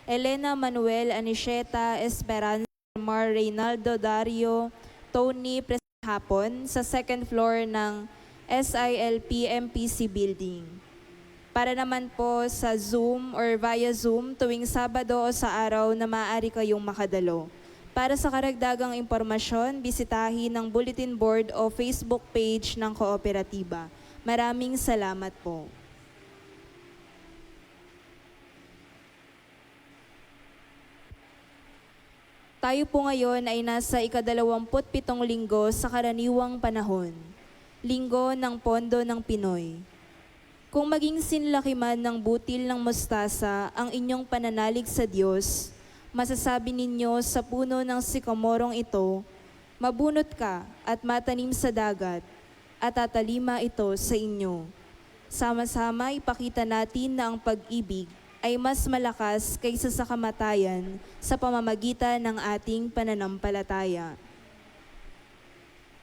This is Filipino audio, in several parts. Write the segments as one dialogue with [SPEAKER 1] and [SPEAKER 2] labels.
[SPEAKER 1] Elena Manuel Anisheta Esperanza, Mar Reynaldo Dario, Tony Hapon sa second floor ng SILP MPC Building. Para naman po sa Zoom or via Zoom tuwing Sabado o sa araw na maaari kayong makadalo. Para sa karagdagang impormasyon, bisitahin ang bulletin board o Facebook page ng kooperatiba. Maraming salamat po. Tayo po ngayon ay nasa ika-27 linggo sa karaniwang panahon, Linggo ng Pondo ng Pinoy. Kung maging sinlaki man ng butil ng mustasa ang inyong pananalig sa Diyos, masasabi ninyo sa puno ng sikomorong ito, mabunot ka at matanim sa dagat, at tatalima ito sa inyo. Sama-sama ipakita natin na ang pag-ibig ay mas malakas kaysa sa kamatayan sa pamamagitan ng ating pananampalataya.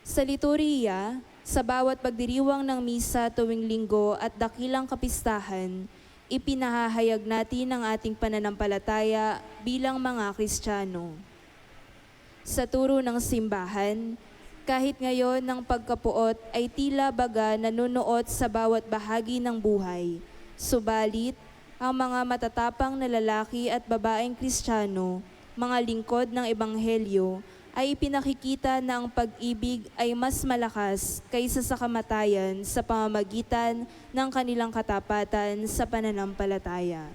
[SPEAKER 1] Sa liturhiya, sa bawat pagdiriwang ng misa tuwing linggo at dakilang kapistahan, ipinahahayag natin ang ating pananampalataya bilang mga Kristiyano. Sa turo ng simbahan, kahit ngayon ng pagkapuot ay tila baga nanunuot sa bawat bahagi ng buhay, subalit ang mga matatapang na lalaki at babaeng Kristiyano, mga lingkod ng Ebanghelyo, ay ipinakikita na ang pag-ibig ay mas malakas kaysa sa kamatayan sa pamamagitan ng kanilang katapatan sa pananampalataya.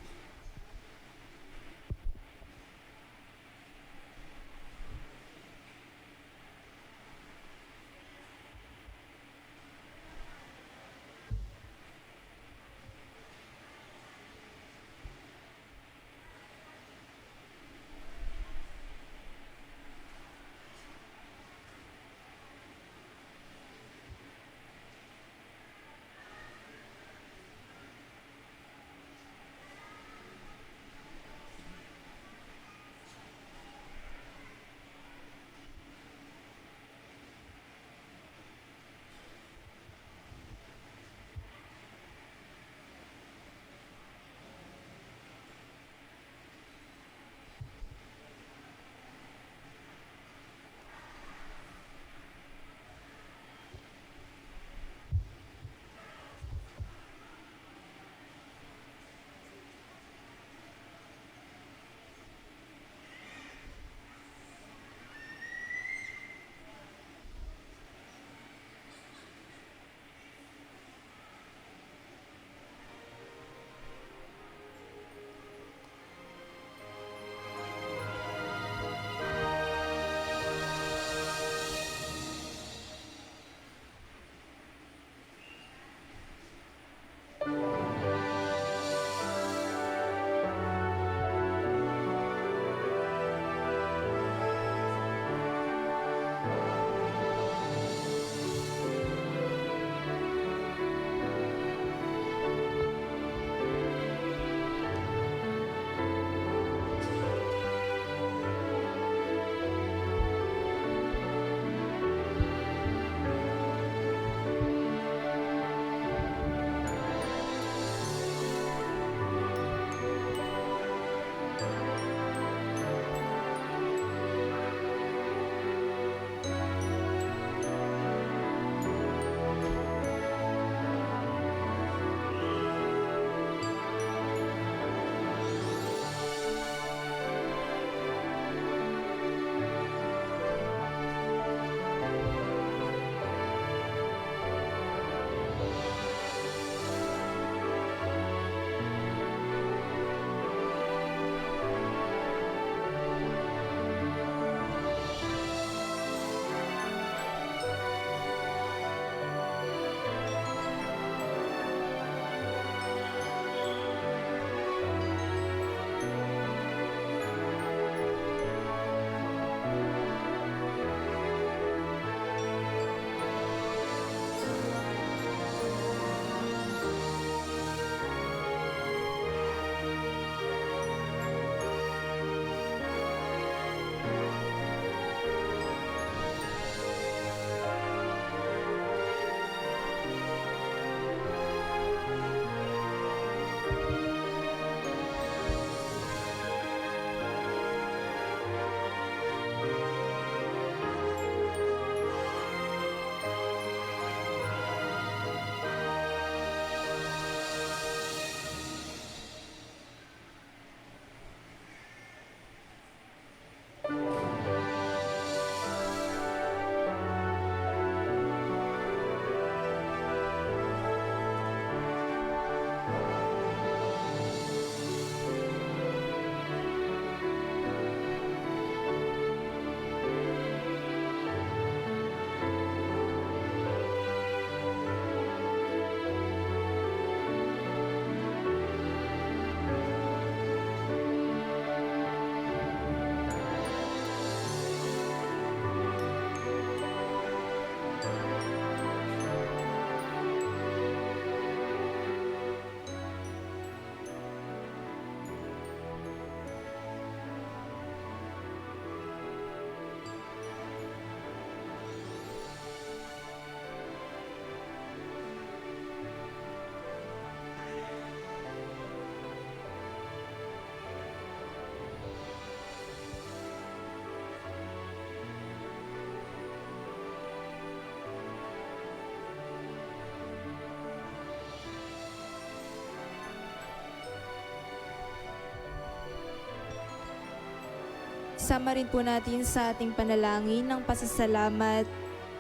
[SPEAKER 1] Isama rin po natin sa ating panalangin ng pasasalamat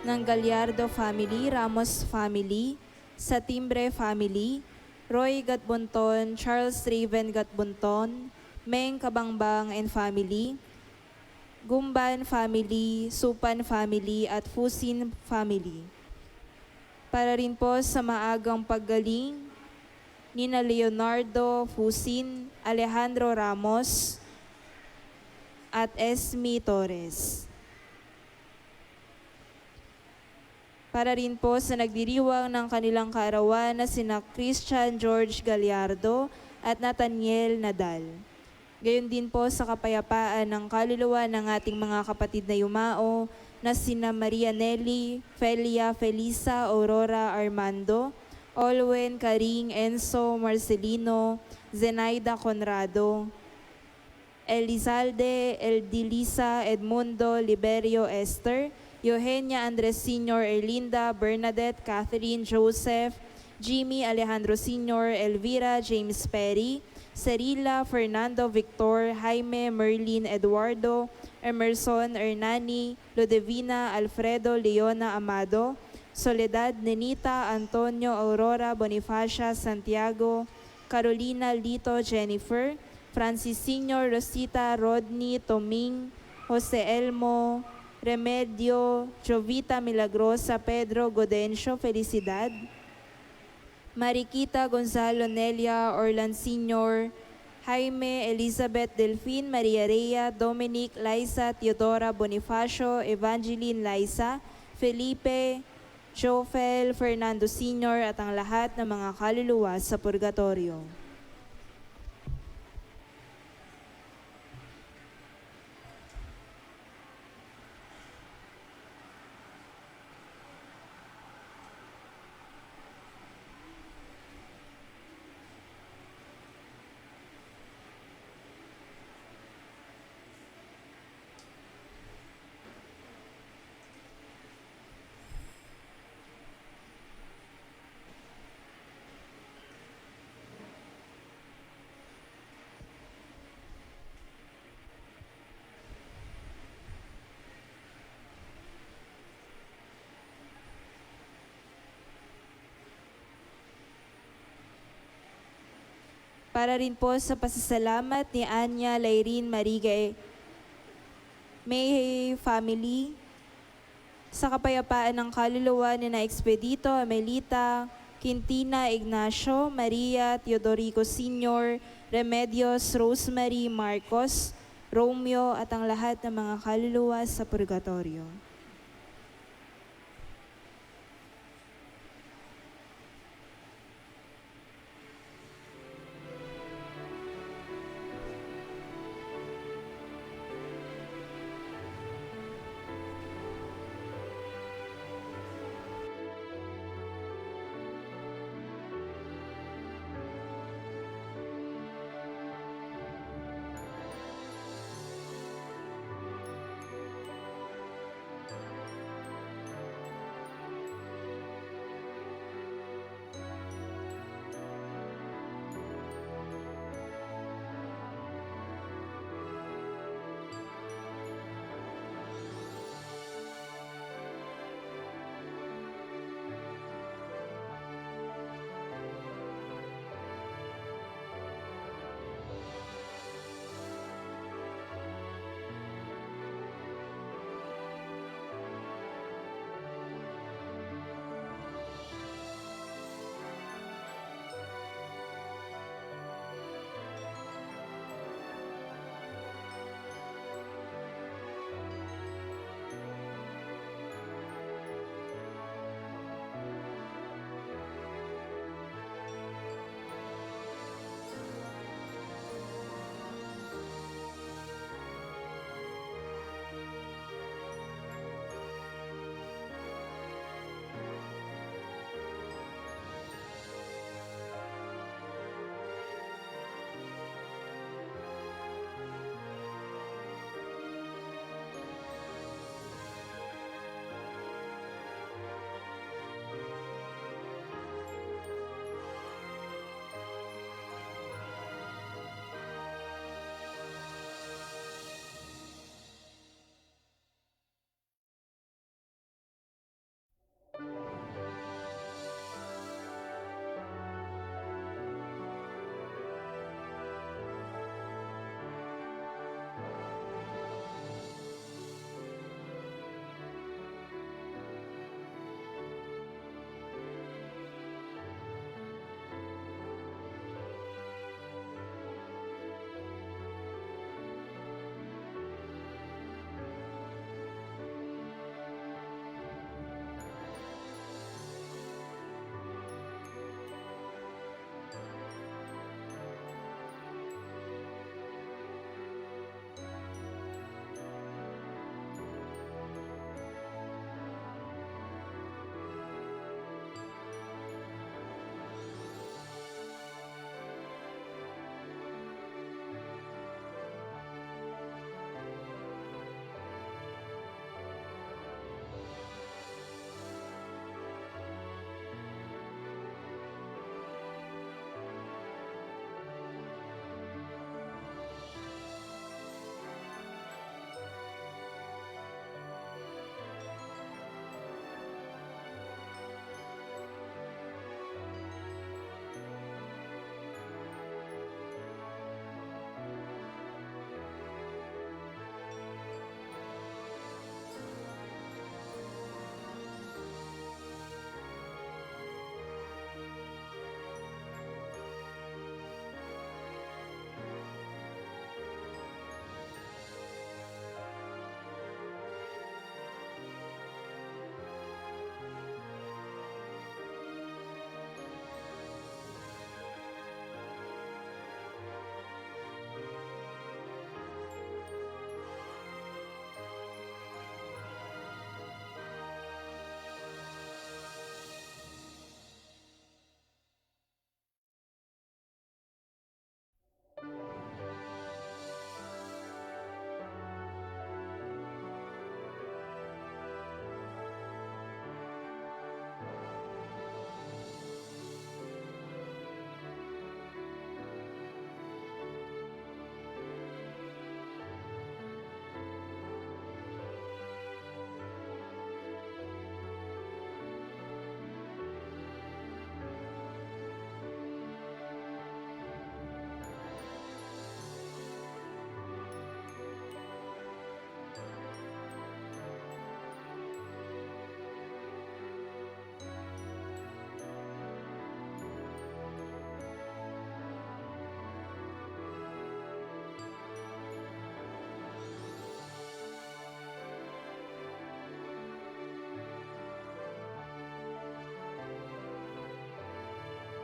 [SPEAKER 1] ng Gallardo family, Ramos family, sa Timbre family, Roy Gatbunton, Charles Raven Gatbunton, Meng Kabangbang and family, Gumban family, Supan family at Fusin family. Para rin po sa maagang paggaling nina Leonardo Fusin, Alejandro Ramos at Esme Torres. Para rin po sa nagdiriwang ng kanilang kaarawan na sina Christian George Gallardo at Nathaniel Nadal. Gayon din po sa kapayapaan ng kaluluwa ng ating mga kapatid na yumao na sina Maria Nelly, Felia, Felisa, Aurora, Armando, Olwen, Karing, Enzo, Marcelino, Zenaida Conrado, Elizalde, Eldilisa, Edmundo, Liberio, Esther, Eugenia Andres Sr., Erlinda, Bernadette, Catherine, Joseph, Jimmy Alejandro Sr., Elvira, James Perry, Cerila, Fernando, Victor, Jaime, Merlin, Eduardo, Emerson, Hernani, Ludevina, Alfredo, Leona, Amado, Soledad, Nenita, Antonio, Aurora, Bonifacia, Santiago, Carolina, Lito, Jennifer, Francis Sr., Rosita, Rodney, Toming, Jose Elmo, Remedio, Jovita Milagrosa, Pedro, Godencio, Felicidad, Mariquita, Gonzalo, Nelia, Orlan Sr., Jaime, Elizabeth, Delfin, Maria Rhea, Dominic, Liza, Teodora, Bonifacio, Evangeline, Liza, Felipe, Jofel, Fernando Sr. at ang lahat ng mga kaluluwa sa purgatorio. Para rin po sa pasasalamat ni Anya Lairine Marigay May family, sa kapayapaan ng kaluluwa ni na Expedito, Amelita, Quintina, Ignacio, Maria, Teodorico Sr., Remedios, Rosemary, Marcos, Romeo at ang lahat ng mga kaluluwa sa purgatorio.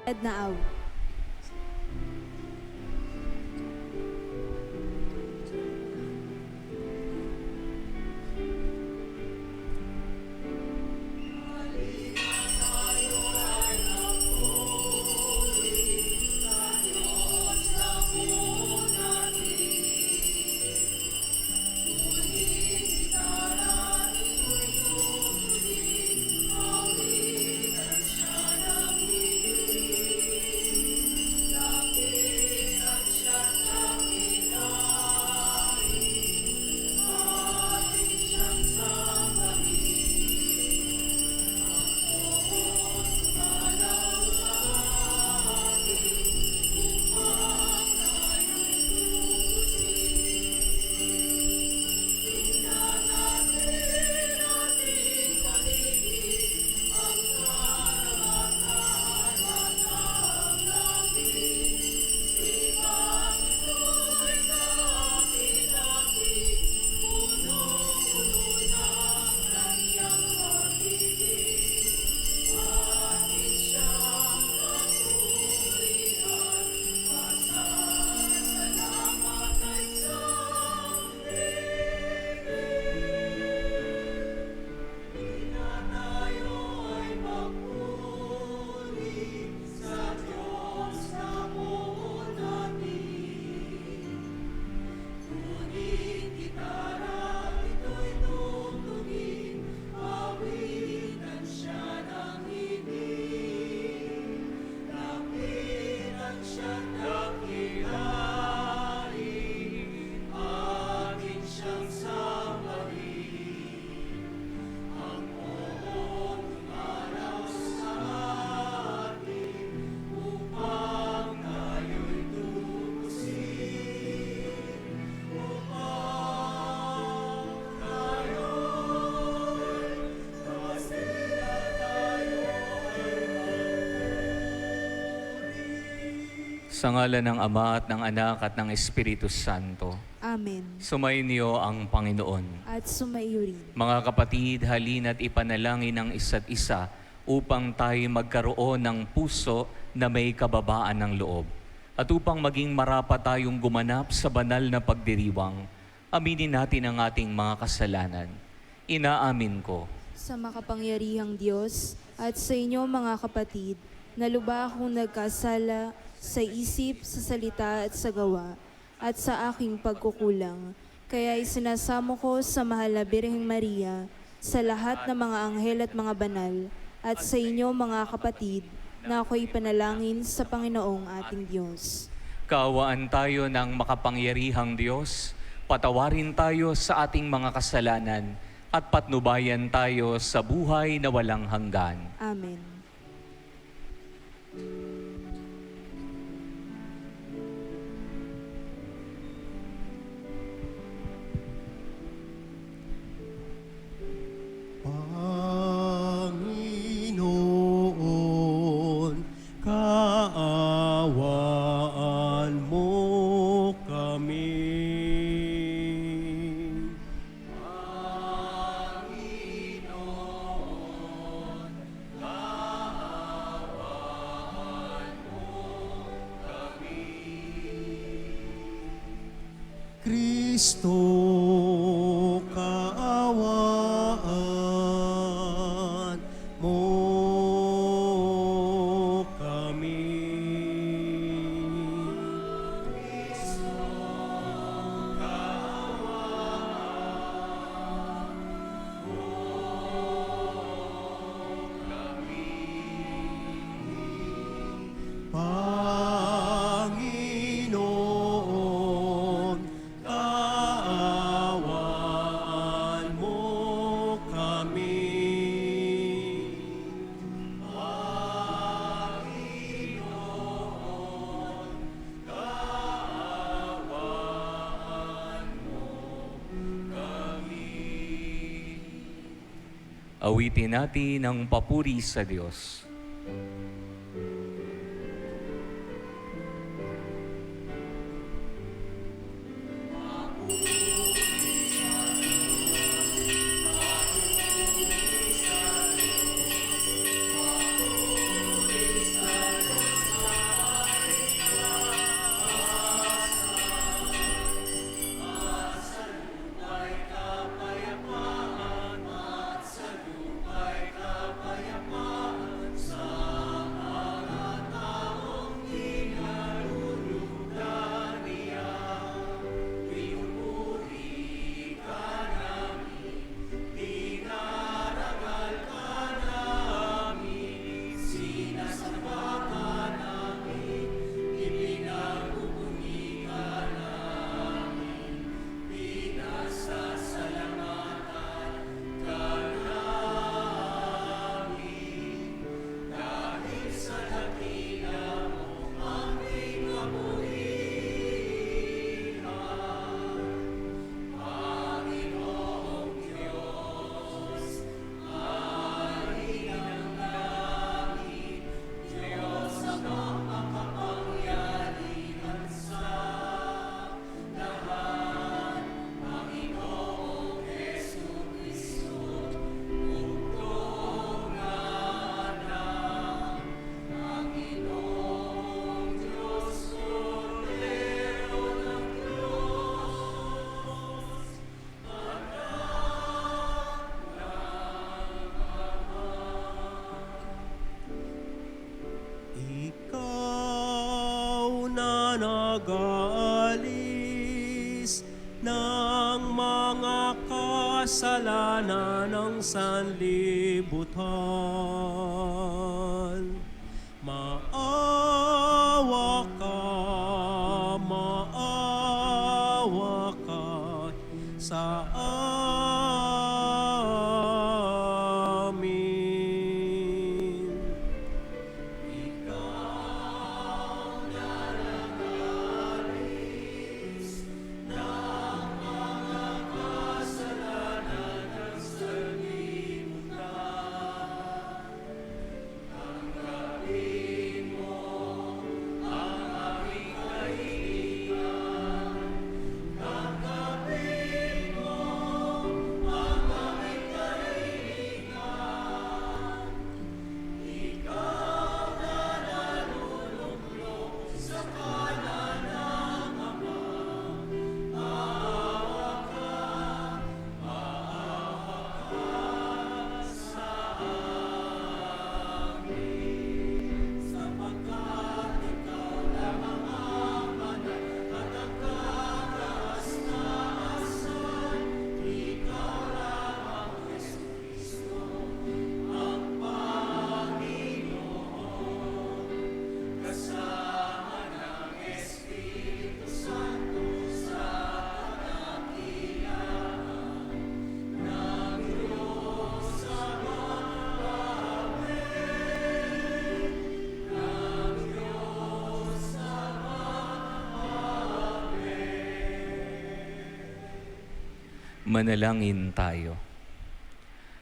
[SPEAKER 1] at naaw.
[SPEAKER 2] Sa ngalan ng Ama at ng Anak at ng Espiritu Santo.
[SPEAKER 1] Amen.
[SPEAKER 2] Sumainyo ang Panginoon.
[SPEAKER 1] At sumaiyo rin.
[SPEAKER 2] Mga kapatid, halina't ipanalangin ang isa't isa upang tayo magkaroon ng puso na may kababaan ng loob. At upang maging marapat tayong gumanap sa banal na pagdiriwang, aminin natin ang ating mga kasalanan. Inaamin ko.
[SPEAKER 1] Sa makapangyarihang Diyos at sa inyo mga kapatid, na lubha akong nagkasala sa isip, sa salita at sa gawa, at sa aking pagkukulang. Kaya isinasamo ko sa mahal na Birheng Maria, sa lahat ng mga anghel at mga banal, at sa inyo mga kapatid, na ako'y panalangin sa Panginoong ating Diyos.
[SPEAKER 2] Kaawaan tayo ng makapangyarihang Diyos, patawarin tayo sa ating mga kasalanan, at patnubayan tayo sa buhay na walang hanggan.
[SPEAKER 1] Amen.
[SPEAKER 3] Panginoon, kaawaan mo kami. Panginoon, kaawaan mo kami. Kristo, kaawaan mo kami. Kristo, kaawaan mo kami. Panginoon, kaawaan mo kami. Panginoon, kaawaan mo kami.
[SPEAKER 2] Awitin natin ang papuri sa Diyos.
[SPEAKER 3] mag-aalis ng mga kasalanan ng sanlibutan. Maawa ka sa amin.
[SPEAKER 2] Manalangin tayo.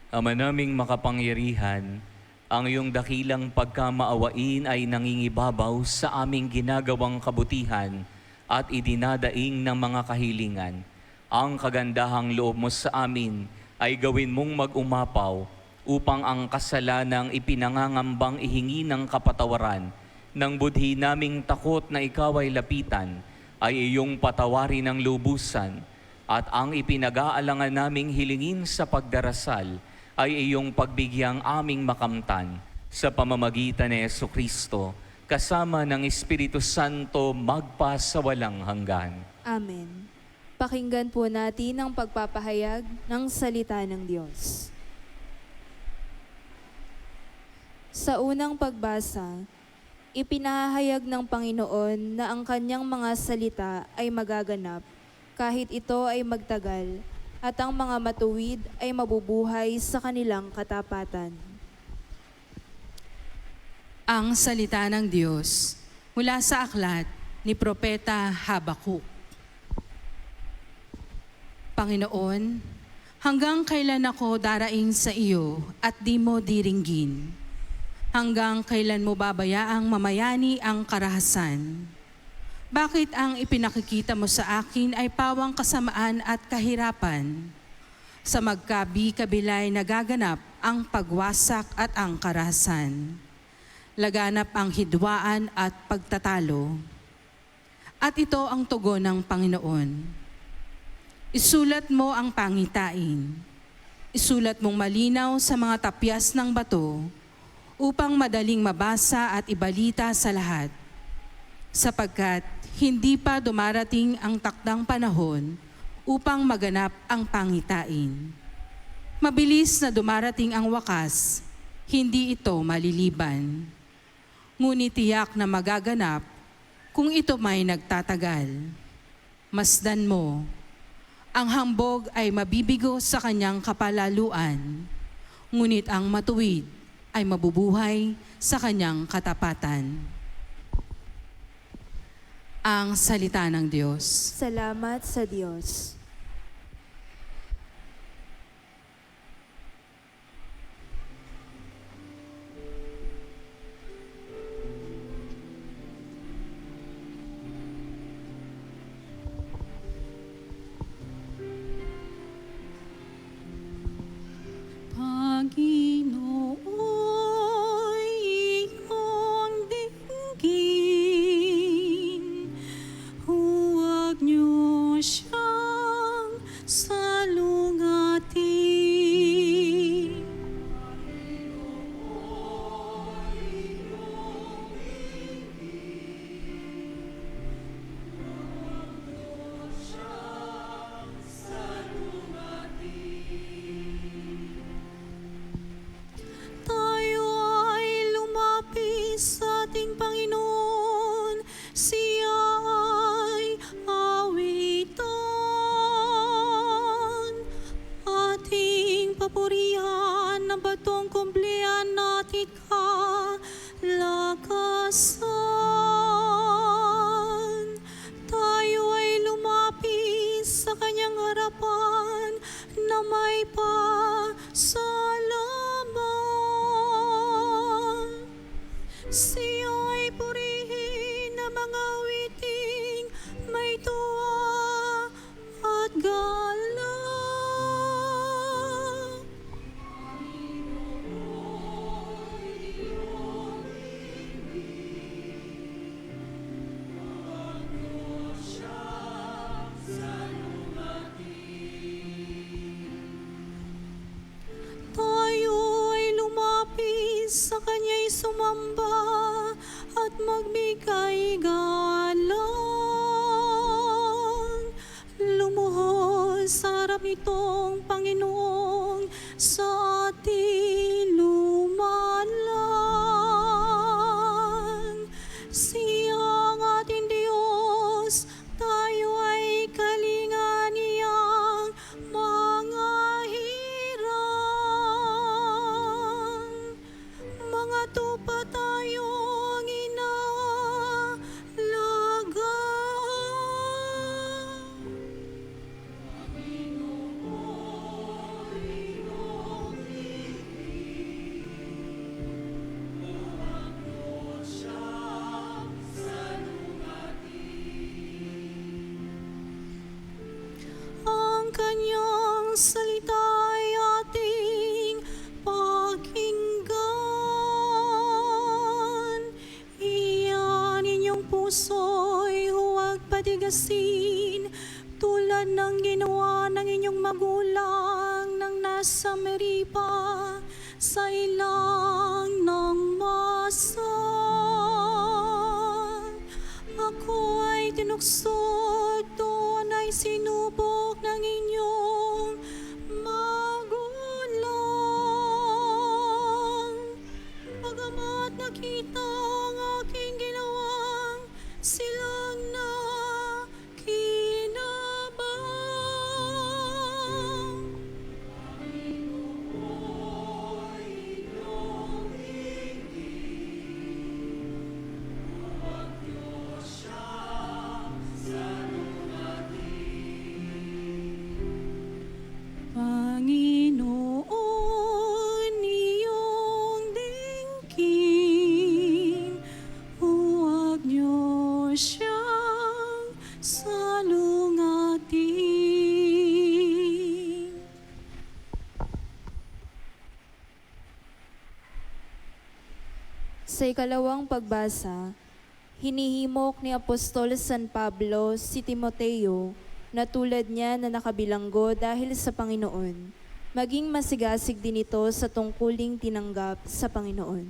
[SPEAKER 2] Ama naming makapangyarihan, ang iyong dakilang pagkamaawain ay nangingibabaw sa aming ginagawang kabutihan at idinadaing ng mga kahilingan. Ang kagandahang loob mo sa amin ay gawin mong mag-umapaw upang ang kasalanang ipinangangambang ihingi ng kapatawaran ng budhi naming takot na ikaw ay lapitan ay iyong patawarin ng lubusan, at ang ipinag-aalangan naming hilingin sa pagdarasal ay iyong pagbigyang aming makamtan sa pamamagitan ni Jesucristo, kasama ng Espiritu Santo magpa sa walang hanggan.
[SPEAKER 1] Amen. Pakinggan po natin ang pagpapahayag ng salita ng Diyos. Sa unang pagbasa, ipinahayag ng Panginoon na ang kanyang mga salita ay magaganap kahit ito ay magtagal, at ang mga matuwid ay mabubuhay sa kanilang katapatan.
[SPEAKER 4] Ang salita ng Diyos mula sa aklat ni Propeta Habakuk. Panginoon, hanggang kailan ako daraing sa iyo at di mo diringgin? Hanggang kailan mo babayaang mamayani ang karahasan? Bakit ang ipinakikita mo sa akin ay pawang kasamaan at kahirapan? Sa magkabi-kabilay nagaganap ang pagwasak at ang karahasan. Laganap ang hidwaan at pagtatalo. At ito ang tugon ng Panginoon. Isulat mo ang pangitain. Isulat mong malinaw sa mga tapyas ng bato upang madaling mabasa at ibalita sa lahat. Sapagkat hindi pa dumarating ang takdang panahon upang maganap ang pangitain. Mabilis na dumarating ang wakas, hindi ito maliliban. Ngunit tiyak na magaganap kung ito may nagtatagal. Masdan mo, ang hambog ay mabibigo sa kanyang kapalaluan, ngunit ang matuwid ay mabubuhay sa kanyang katapatan. Ang salita ng Diyos.
[SPEAKER 1] Salamat sa Diyos.
[SPEAKER 4] Panginoon, iyong dinggin, huwag niyo siya
[SPEAKER 5] tayo ay lumapit sa kanyang harapan na may pasalamat. Siya ay purihin ng mga awiting may tuwa at galang. Tayo ay lumapit sa kanya'y sumamba at magbigay galang. Lumuhod sa harap nitong Panginoong sa ating lumalang. Siya ang ating Diyos, tayo ay kalinga niyang mga hirang. Mga tupa tayong inalaga. Ang kanyang salita ay ating pakinggan. Iyan inyong puso'y huwag patigasin, tulad ng ginawa ng inyong magulang nang nasa Meriba sa ilang ng masa. Ako ay tinuksod, doon ay sinubok ng inyong magulang. Bagamat nakita ang aking ginawang, silang nakinabang. Panginoon, iyong dinggin, huwag niyo siyang salungatin.
[SPEAKER 1] Sa ikalawang pagbasa, hinihimok ni Apostol San Pablo si Timoteo na tulad niya na nakabilanggo dahil sa Panginoon, maging masigasig din ito sa tungkuling tinanggap sa Panginoon.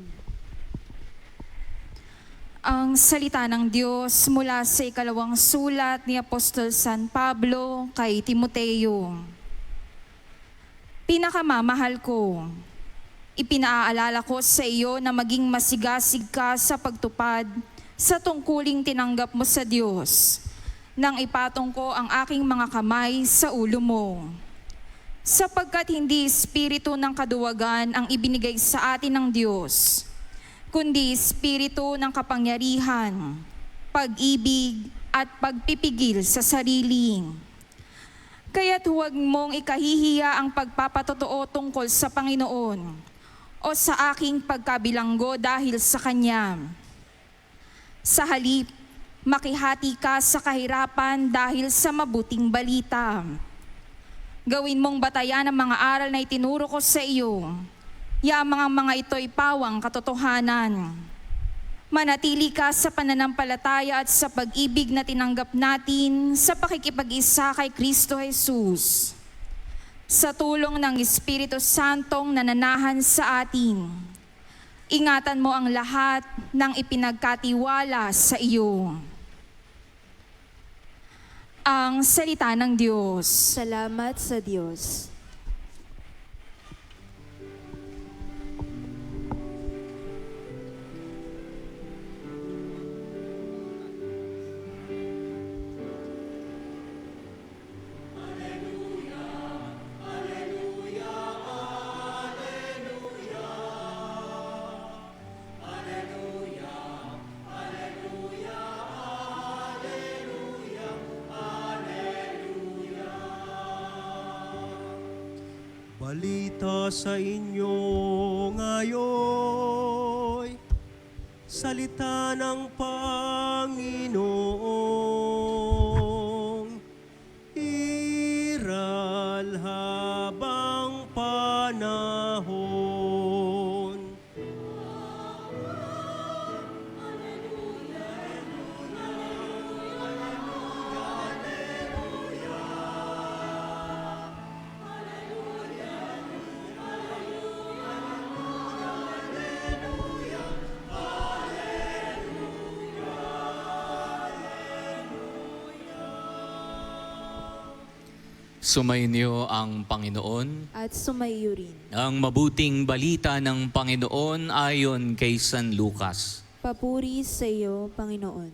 [SPEAKER 6] Ang salita ng Diyos mula sa ikalawang sulat ni Apostol San Pablo kay Timoteo. Pinakamamahal ko, ipinaalala ko sa iyo na maging masigasig ka sa pagtupad sa tungkuling tinanggap mo sa Diyos, nang ipatong ko ang aking mga kamay sa ulo mo. Sapagkat hindi espiritu ng kaduwagan ang ibinigay sa atin ng Diyos, kundi espiritu ng kapangyarihan, pag-ibig at pagpipigil sa sarili. Kaya't huwag mong ikahihiya ang pagpapatotoo tungkol sa Panginoon o sa aking pagkabilanggo dahil sa Kanya. Sa halip, makihati ka sa kahirapan dahil sa mabuting balita. Gawin mong batayan ang mga aral na itinuro ko sa iyo. Yamang ang mga ito'y pawang katotohanan. Manatili ka sa pananampalataya at sa pag-ibig na tinanggap natin sa pakikipag-isa kay Kristo Jesus. Sa tulong ng Espiritu Santong nananahan sa atin, ingatan mo ang lahat ng ipinagkatiwala sa iyo. Ang salita ng Diyos.
[SPEAKER 1] Salamat sa Diyos.
[SPEAKER 3] balita sa inyo ngayon, salita ng Panginoong iral habang panahon.
[SPEAKER 2] Sumainyo ang Panginoon.
[SPEAKER 1] At sumaiyo rin.
[SPEAKER 2] Ang mabuting balita ng Panginoon ayon kay San Lucas.
[SPEAKER 1] Papuri sa iyo, Panginoon.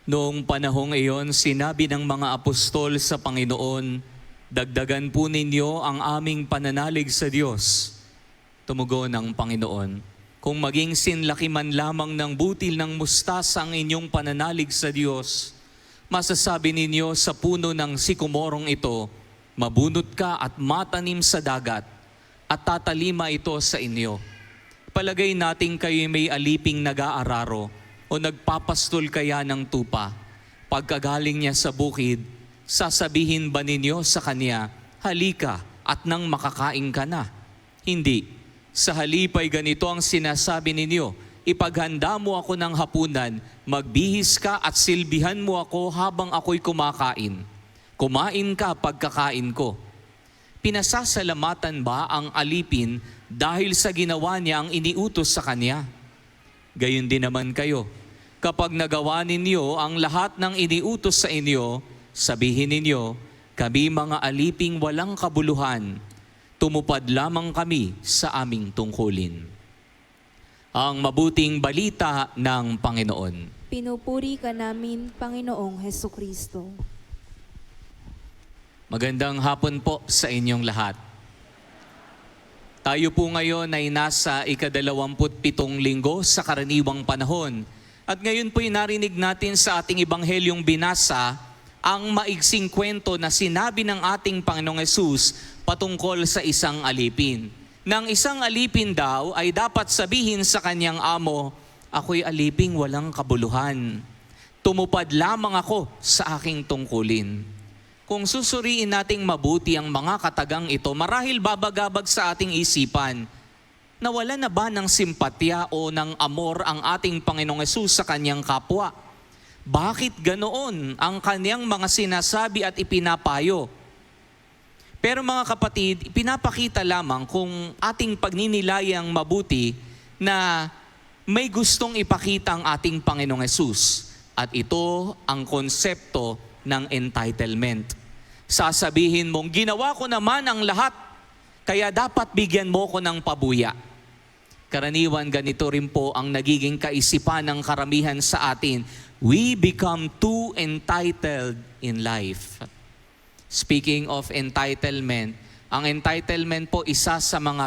[SPEAKER 2] Noong panahong iyon, sinabi ng mga apostol sa Panginoon, dagdagan po ninyo ang aming pananalig sa Diyos. Tumugon ang Panginoon, kung maging sinlaki man lamang ng butil ng mustasa ang inyong pananalig sa Diyos, masasabi ninyo sa puno ng sikomorong ito, mabunot ka at matanim sa dagat, at tatalima ito sa inyo. Palagay nating kayo may aliping nag-aararo o nagpapastol kaya ng tupa. Pagkagaling niya sa bukid, sasabihin ba ninyo sa kanya, halika at nang makakain ka na? Hindi. Sa halipay ganito ang sinasabi ninyo, ipaghanda mo ako ng hapunan, magbihis ka at silbihan mo ako habang ako'y kumakain. Kumain ka pagkakain ko. Pinasasalamatan ba ang alipin dahil sa ginawa niya ang iniutos sa kanya? Gayon din naman kayo. Kapag nagawa ninyo ang lahat ng iniutos sa inyo, sabihin ninyo, kami mga aliping walang kabuluhan, tumupad lamang kami sa aming tungkulin. Ang mabuting balita ng Panginoon.
[SPEAKER 1] Pinupuri ka namin, Panginoong Hesukristo.
[SPEAKER 2] Magandang hapon po sa inyong lahat. Tayo po ngayon ay nasa ika-27 linggo sa karaniwang panahon. At ngayon po'y narinig natin sa ating Ibanghelyong binasa ang maigsing kwento na sinabi ng ating Panginoong Hesus patungkol sa isang alipin. Nang isang alipin daw ay dapat sabihin sa kanyang amo, ako'y aliping walang kabuluhan. Tumupad lamang ako sa aking tungkulin. Kung susuriin nating mabuti ang mga katagang ito, marahil babagabag sa ating isipan, nawala na ba ng simpatya o ng amor ang ating Panginoong Hesus sa kanyang kapwa? Bakit ganoon ang kanyang mga sinasabi at ipinapayo? Pero mga kapatid, pinapakita lamang kung ating pagninilayang mabuti na may gustong ipakita ang ating Panginoong Hesus. At ito ang konsepto ng entitlement. Sasabihin mong, ginawa ko naman ang lahat, kaya dapat bigyan mo ko ng pabuya. Karaniwan ganito rin po ang nagiging kaisipan ng karamihan sa atin. We become too entitled in life. Speaking of entitlement, ang entitlement po isa sa mga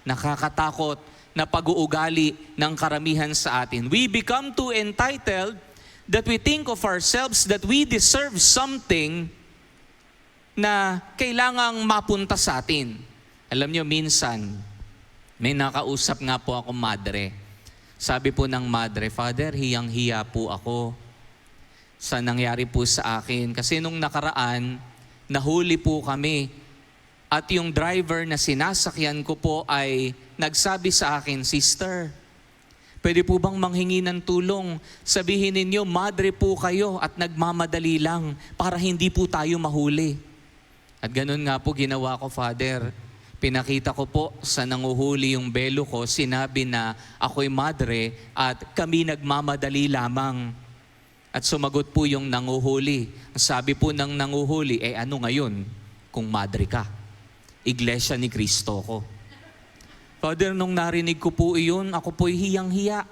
[SPEAKER 2] nakakatakot na pag-uugali ng karamihan sa atin. We become too entitled that we think of ourselves that we deserve something na kailangang mapunta sa atin. Alam nyo, minsan, may nakausap nga po ako madre. Sabi po ng madre, Father, hiyang-hiya po ako sa nangyari po sa akin. Kasi nung nakaraan, nahuli po kami. At yung driver na sinasakyan ko po ay nagsabi sa akin, Sister, pwede po bang manghingi ng tulong? Sabihin ninyo, madre po kayo at nagmamadali lang para hindi po tayo mahuli. At ganun nga po ginawa ko, Father. Pinakita ko po sa nanguhuli yung belo ko, sinabi na ako'y madre at kami nagmamadali lamang. At sumagot po yung nanguhuli. Sabi po ng nanguhuli, ano ngayon kung madre ka? Iglesia ni Cristo ko. Father, nung narinig ko po iyon, ako po'y hiyang-hiya.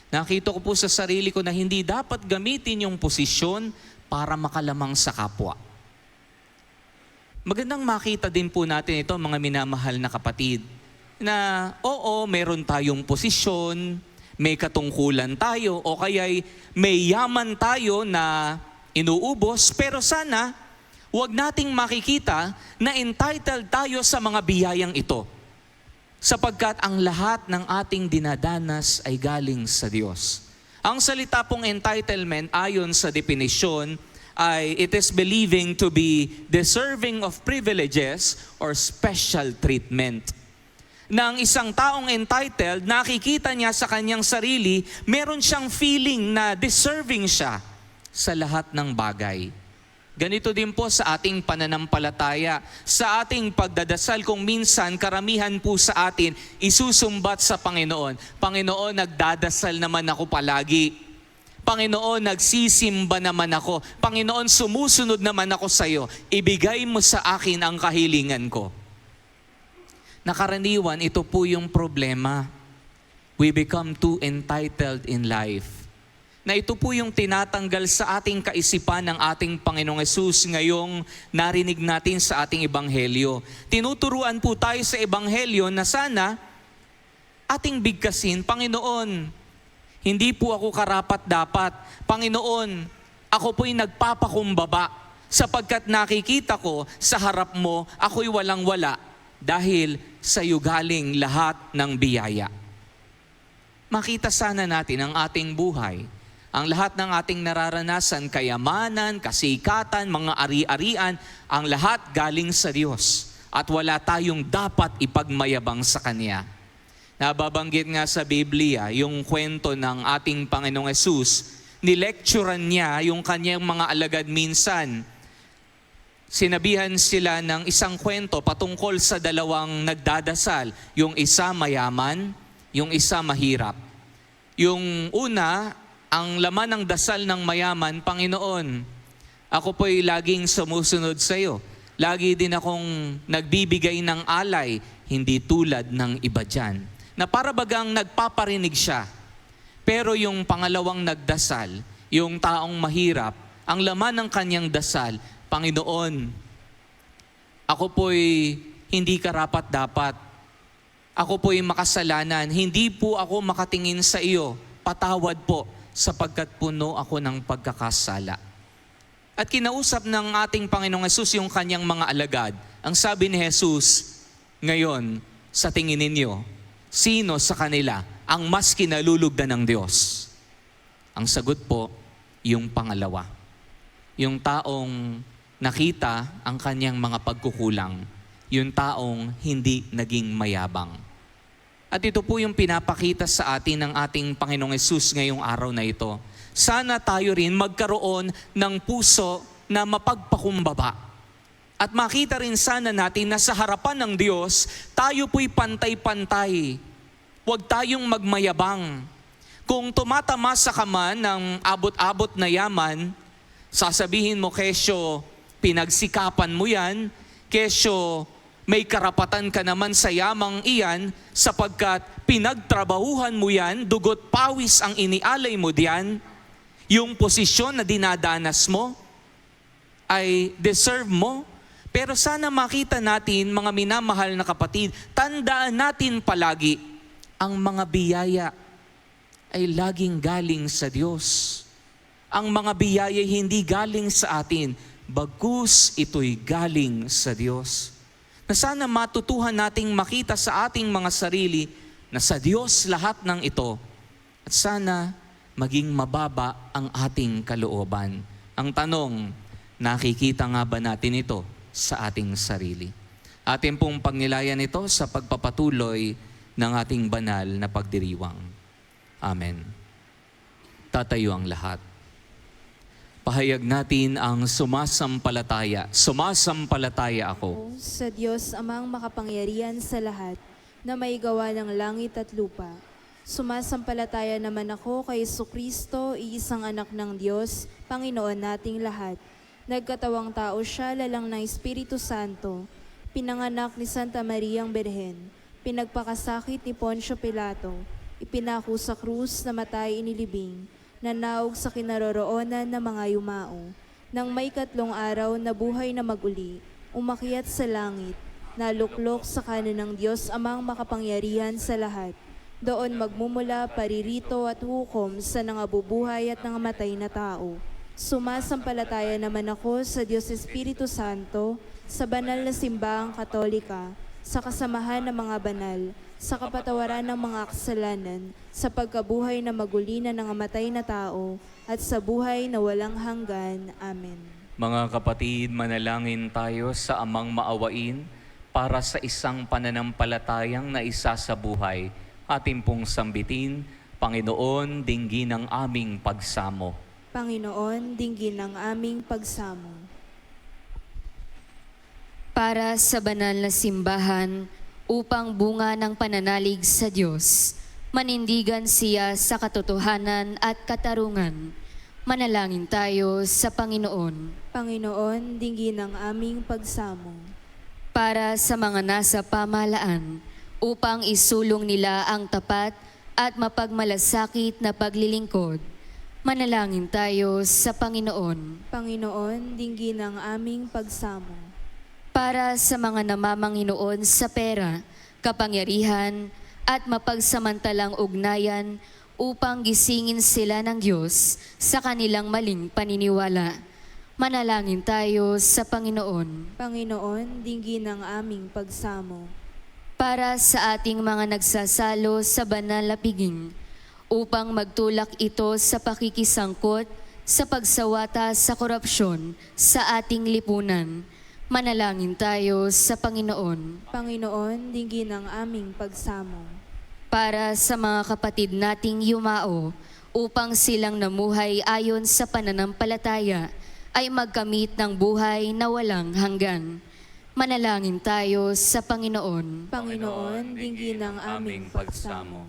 [SPEAKER 2] Nakita ko po sa sarili ko na hindi dapat gamitin yung posisyon para makalamang sa kapwa. Magandang makita din po natin ito, mga minamahal na kapatid, na oo, meron tayong posisyon, may katungkulan tayo, o kaya'y may yaman tayo na inuubos, pero sana
[SPEAKER 7] huwag nating makikita na entitled tayo sa mga biyayang ito. Sapagkat ang lahat ng ating dinadanas ay galing sa Diyos. Ang salita pong entitlement ayon sa definisyon ay it is believing to be deserving of privileges or special treatment. Ng isang taong entitled, nakikita niya sa kanyang sarili, meron siyang feeling na deserving siya sa lahat ng bagay. Ganito din po sa ating pananampalataya, sa ating pagdadasal kung minsan karamihan po sa atin isusumbat sa Panginoon. Panginoon, nagdadasal naman ako palagi. Panginoon, nagsisimba naman ako. Panginoon, sumusunod naman ako sa iyo. Ibigay mo sa akin ang kahilingan ko. Nakaraniwan, ito po yung problema. We become too entitled in life. Na ito po yung tinatanggal sa ating kaisipan ng ating Panginoong Hesus ngayong narinig natin sa ating Ebanghelyo. Tinuturuan po tayo sa Ebanghelyo na sana ating bigkasin, Panginoon, hindi po ako karapat-dapat. Panginoon, ako po'y nagpapakumbaba sapagkat nakikita ko sa harap mo, ako'y walang-wala dahil sa iyo galing lahat ng biyaya. Makita sana natin ang ating buhay. Ang lahat ng ating nararanasan, kayamanan, kasikatan, mga ari-arian, ang lahat galing sa Diyos. At wala tayong dapat ipagmayabang sa Kanya. Nababanggit nga sa Biblia, yung kwento ng ating Panginoong Hesus, nilecturan niya yung kanyang mga alagad minsan. Sinabihan sila ng isang kwento patungkol sa dalawang nagdadasal. Yung isa mayaman, yung isa mahirap. Yung una, ang laman ng dasal ng mayaman, Panginoon, ako po'y laging sumusunod sa iyo. Lagi din akong nagbibigay ng alay, hindi tulad ng iba dyan. Na para bagang nagpaparinig siya. Pero yung pangalawang nagdasal, yung taong mahirap, ang laman ng kanyang dasal, Panginoon, ako po'y hindi karapat-dapat. Ako po'y makasalanan. Hindi po ako makatingin sa iyo. Patawad po, sapagkat puno ako ng pagkakasala. At kinausap ng ating Panginoong Hesus yung kanyang mga alagad. Ang sabi ni Hesus, ngayon, sa tingin ninyo, sino sa kanila ang mas kinalulugdan ng Diyos? Ang sagot po, yung pangalawa. Yung taong nakita ang kanyang mga pagkukulang. Yung taong hindi naging mayabang. At ito po yung pinapakita sa atin ng ating Panginoong Hesus ngayong araw na ito. Sana tayo rin magkaroon ng puso na mapagpakumbaba. At makita rin sana natin na sa harapan ng Diyos, tayo po'y pantay-pantay. Huwag tayong magmayabang. Kung tumatamasa ka man ng abot-abot na yaman, sasabihin mo, kesyo, pinagsikapan mo yan, kesyo, may karapatan ka naman sa yamang iyan sapagkat pinagtrabahuhan mo yan, dugot pawis ang inialay mo diyan, yung posisyon na dinadanas mo ay deserve mo. Pero sana makita natin, mga minamahal na kapatid, tandaan natin palagi, ang mga biyaya ay laging galing sa Diyos. Ang mga biyaya hindi galing sa atin, bagkus ito'y galing sa Diyos. Na sana matutuhan nating makita sa ating mga sarili na sa Diyos lahat ng ito. At sana maging mababa ang ating kalooban. Ang tanong, nakikita nga ba natin ito sa ating sarili? Atin pong pagnilayan ito sa pagpapatuloy ng ating banal na pagdiriwang. Amen. Tatayo ang lahat. Pahayag natin ang sumasampalataya. Sumasampalataya ako.
[SPEAKER 1] Sa Diyos amang makapangyarihan sa lahat, na may gawa ng langit at lupa. Sumasampalataya naman ako kay Jesucristo, iisang anak ng Diyos, Panginoon nating lahat. Nagkatawang tao siya, lalang ng Espiritu Santo, pinanganak ni Santa Mariang Birhen, pinagpakasakit ni Poncio Pilato, ipinako sa krus, namatay inilibing, nanaog sa kinaroroonan ng mga yumao. Nang may 3 araw na buhay na maguli, umakyat sa langit, naluklok sa kanan ng Diyos amang makapangyarihan sa lahat. Doon magmumula paririto at hukom sa nangabubuhay at nangamatay na tao. Sumasampalataya naman ako sa Diyos Espiritu Santo, sa banal na simbahang katolika, sa kasamahan ng mga banal, sa kapatawaran ng mga kasalanan, sa pagkabuhay na maguli na nangamatay na tao, at sa buhay na walang hanggan. Amen.
[SPEAKER 2] Mga kapatid, manalangin tayo sa Amang Maawain para sa isang pananampalatayang na isa sa buhay. Ating pong sambitin, Panginoon, dinggin ang aming pagsamo.
[SPEAKER 1] Panginoon, dinggin ang aming pagsamo.
[SPEAKER 8] Para sa banal na simbahan, upang bunga ng pananalig sa Diyos, manindigan siya sa katotohanan at katarungan. Manalangin tayo sa Panginoon.
[SPEAKER 1] Panginoon, dinggin ang aming pagsamo.
[SPEAKER 8] Para sa mga nasa pamahalaan, upang isulong nila ang tapat at mapagmalasakit na paglilingkod. Manalangin tayo sa Panginoon.
[SPEAKER 1] Panginoon, dinggin ang aming pagsamo.
[SPEAKER 8] Para sa mga namamanginoon sa pera, kapangyarihan at mapagsamantalang ugnayan upang gisingin sila ng Diyos sa kanilang maling paniniwala. Manalangin tayo sa Panginoon.
[SPEAKER 1] Panginoon, dinggin ang aming pagsamo.
[SPEAKER 8] Para sa ating mga nagsasalo sa banal na piging, upang magtulak ito sa pakikisangkot sa pagsawata sa korupsyon sa ating lipunan. Manalangin tayo sa Panginoon.
[SPEAKER 1] Panginoon, dinggin ang aming pagsamo.
[SPEAKER 8] Para sa mga kapatid nating yumao, upang silang namuhay ayon sa pananampalataya, ay magkamit ng buhay na walang hanggan. Manalangin tayo sa Panginoon.
[SPEAKER 1] Panginoon, dinggin ang aming pagsamo.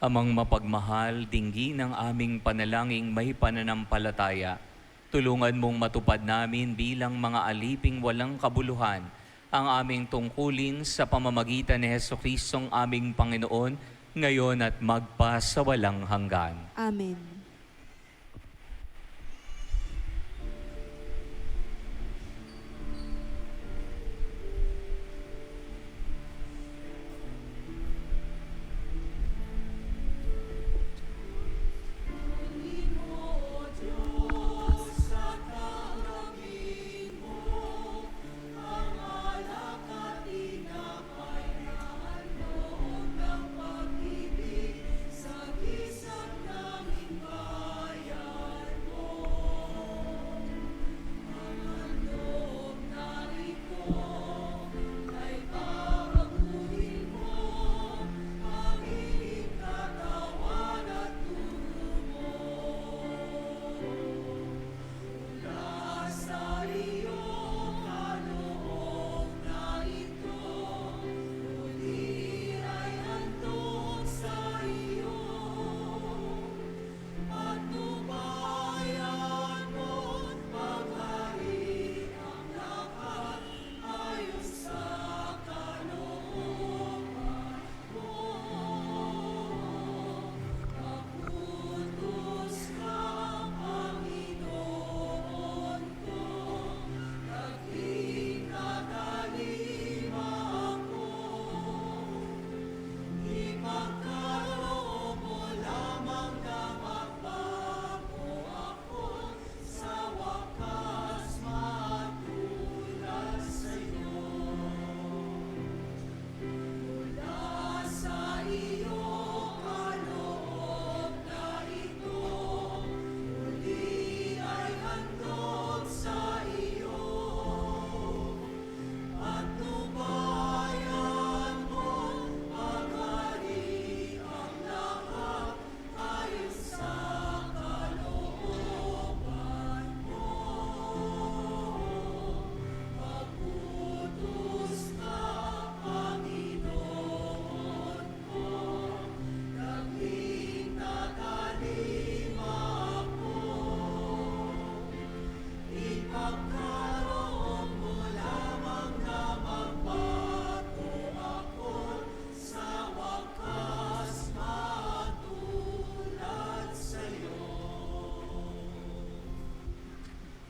[SPEAKER 2] Amang mapagmahal, dinggin ang aming panalangin may pananampalataya. Tulungan mong matupad namin bilang mga aliping walang kabuluhan ang aming tungkulin sa pamamagitan ni Jesucristong aming Panginoon, ngayon at magpa sa walang hanggan.
[SPEAKER 1] Amen.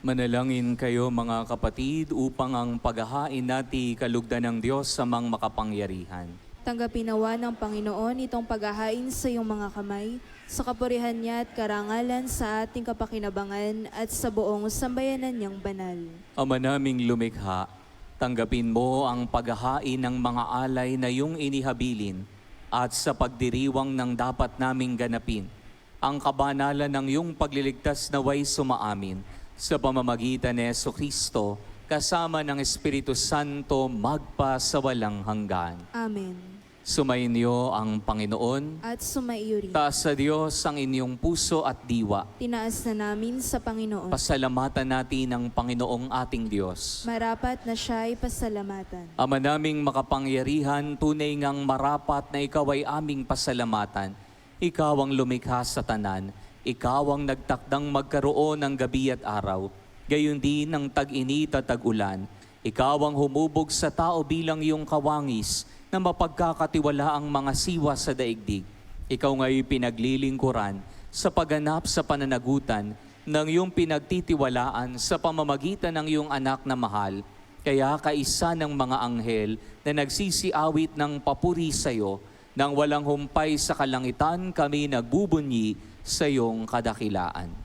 [SPEAKER 2] Manalangin kayo mga kapatid upang ang paghahain nati kalugdan ng Diyos sa makapangyarihan.
[SPEAKER 1] Tanggapin nawa ng Panginoon itong paghahain sa iyong mga kamay sa kapurihan niya at karangalan sa ating kapakinabangan at sa buong sambayanan niyang banal.
[SPEAKER 2] Ama naming lumikha, tanggapin mo ang paghahain ng mga alay na iyong inihabilin at sa pagdiriwang ng dapat naming ganapin, ang kabanalan ng iyong pagliligtas naway sumaamin sa pamamagitan ni Jesucristo kasama ng Espiritu Santo magpa sa walang hanggan.
[SPEAKER 1] Amen.
[SPEAKER 2] Sumainyo ang Panginoon.
[SPEAKER 1] At sumaiyo rin.
[SPEAKER 2] Taas sa Diyos ang inyong puso at diwa.
[SPEAKER 1] Tinaas na namin sa Panginoon.
[SPEAKER 2] Pasalamatan natin ang Panginoong ating Diyos.
[SPEAKER 1] Marapat na siya ay pasalamatan.
[SPEAKER 2] Ama naming makapangyarihan, tunay ngang marapat na ikaw ay aming pasalamatan. Ikaw ang lumikha sa tanan. Ikaw ang nagtakdang magkaroon ng gabi at araw. Gayon din ng tag-init at tag-ulan. Ikaw ang humubog sa tao bilang iyong kawangis na mapagkakatiwala ang mga siwa sa daigdig. Ikaw nga'y pinaglilingkuran sa pagganap sa pananagutan ng iyong pinagtitiwalaan sa pamamagitan ng iyong anak na mahal. Kaya kaisa ng mga anghel na nagsisiawit ng papuri sa iyo, nang walang humpay sa kalangitan kami nagbubunyi sa iyong kadakilaan.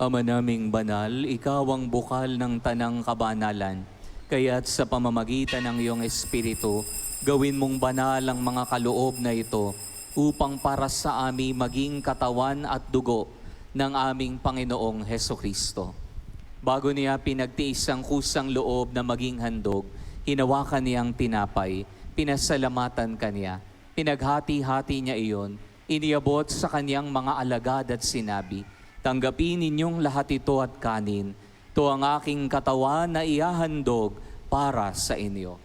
[SPEAKER 2] Ama naming banal, ikaw ang bukal ng tanang kabanalan. Kaya't sa pamamagitan ng iyong Espiritu, gawin mong banal ang mga kaloob na ito upang para sa amin maging katawan at dugo ng aming Panginoong Hesukristo. Bago niya pinagtiis ang kusang loob na maging handog, hinawakan niya ang tinapay, pinasalamatan kanya, pinaghati-hati niya iyon, iniabot sa kanyang mga alagad at sinabi, "Tanggapin ninyong lahat ito at kanin. Ito ang aking katawan na ihahandog para sa inyo."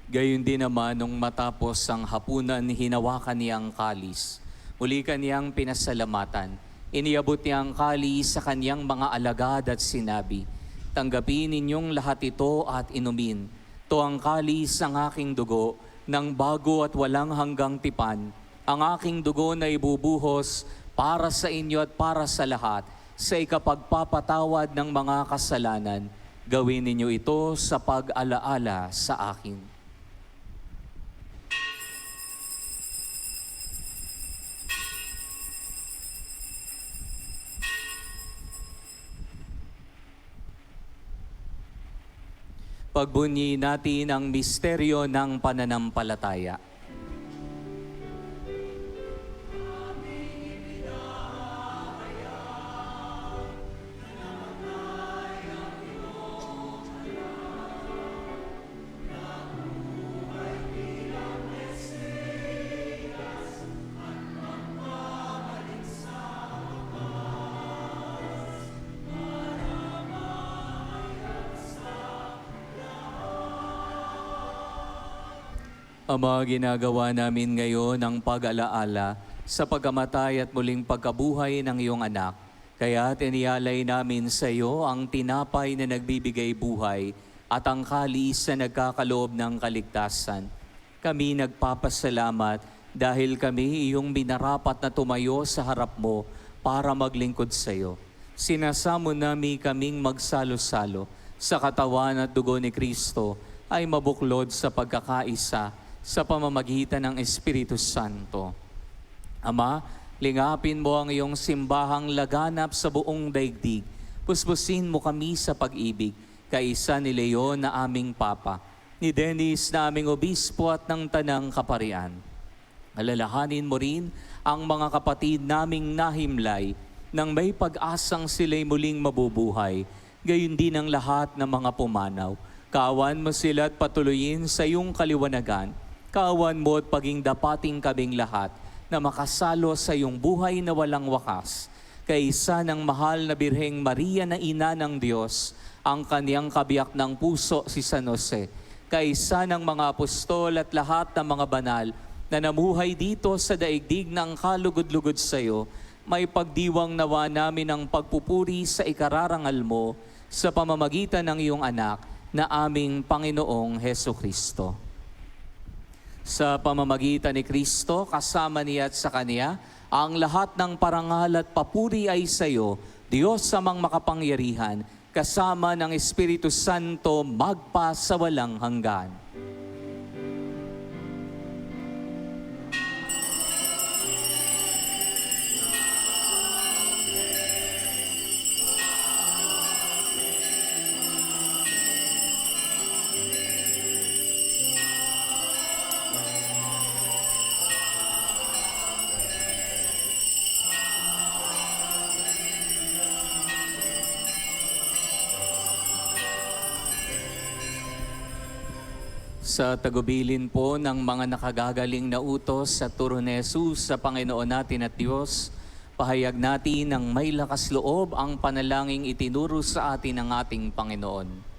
[SPEAKER 2] Gayon din naman nung matapos ang hapunan, hinawakan niya ang kalis. Muli kaniyang pinasalamatan. Iniabot niya ang kalis sa kaniyang mga alagad at sinabi, "Tanggapin ninyong lahat ito at inumin. Ito ang kalis ng aking dugo, ng bago at walang hanggang tipan. Ang aking dugo na ibubuhos para sa inyo at para sa lahat, sa ikapagpapatawad ng mga kasalanan. Gawin ninyo ito sa pag-alaala sa akin." Pagbunyi natin ang misteryo ng pananampalataya. Ama, ginagawa namin ngayon ang pag-alaala sa pagkamatay at muling pagkabuhay ng iyong anak. Kaya tinialay namin sa iyo ang tinapay na nagbibigay buhay at ang kalis na nagkakaloob ng kaligtasan. Kami nagpapasalamat dahil kami iyong minarapat na tumayo sa harap mo para maglingkod sa iyo. Sinasamo namin kaming magsalo-salo sa katawan at dugo ni Kristo ay mabuklod sa pagkakaisa sa pamamagitan ng Espiritu Santo. Ama, lingapin mo ang iyong simbahang laganap sa buong daigdig. Puspusin mo kami sa pag-ibig, kaisa ni Leon na aming Papa, ni Dennis na aming Obispo at ng Tanang Kaparian. Alalahanin mo rin ang mga kapatid naming nahimlay nang may pag-asang sila'y muling mabubuhay, gayon din ang lahat ng mga pumanaw. Kaawan mo sila at patuloyin sa iyong kaliwanagan. Kaawan mo at paging dapating kaming lahat na makasalo sa iyong buhay na walang wakas. Kaisa ng mahal na Birheng Maria na Ina ng Diyos, ang kaniyang kabiyak ng puso si San Jose, kaisa ng mga apostol at lahat ng mga banal na namuhay dito sa daigdig ng kalugod-lugod sa iyo, may pagdiwang nawa namin ang pagpupuri sa ikararangal mo sa pamamagitan ng iyong anak na aming Panginoong Heso Kristo. Sa pamamagitan ni Kristo, kasama niya at sa Kanya, ang lahat ng parangal at papuri ay sa iyo, Diyos amang makapangyarihan, kasama ng Espiritu Santo magpa sa walang hanggan. Sa tagubilin po ng mga nakagagaling na utos sa turo ni Jesus sa Panginoon natin at Diyos, pahayag natin ng may lakas loob ang panalangin itinuro sa atin ng ating Panginoon.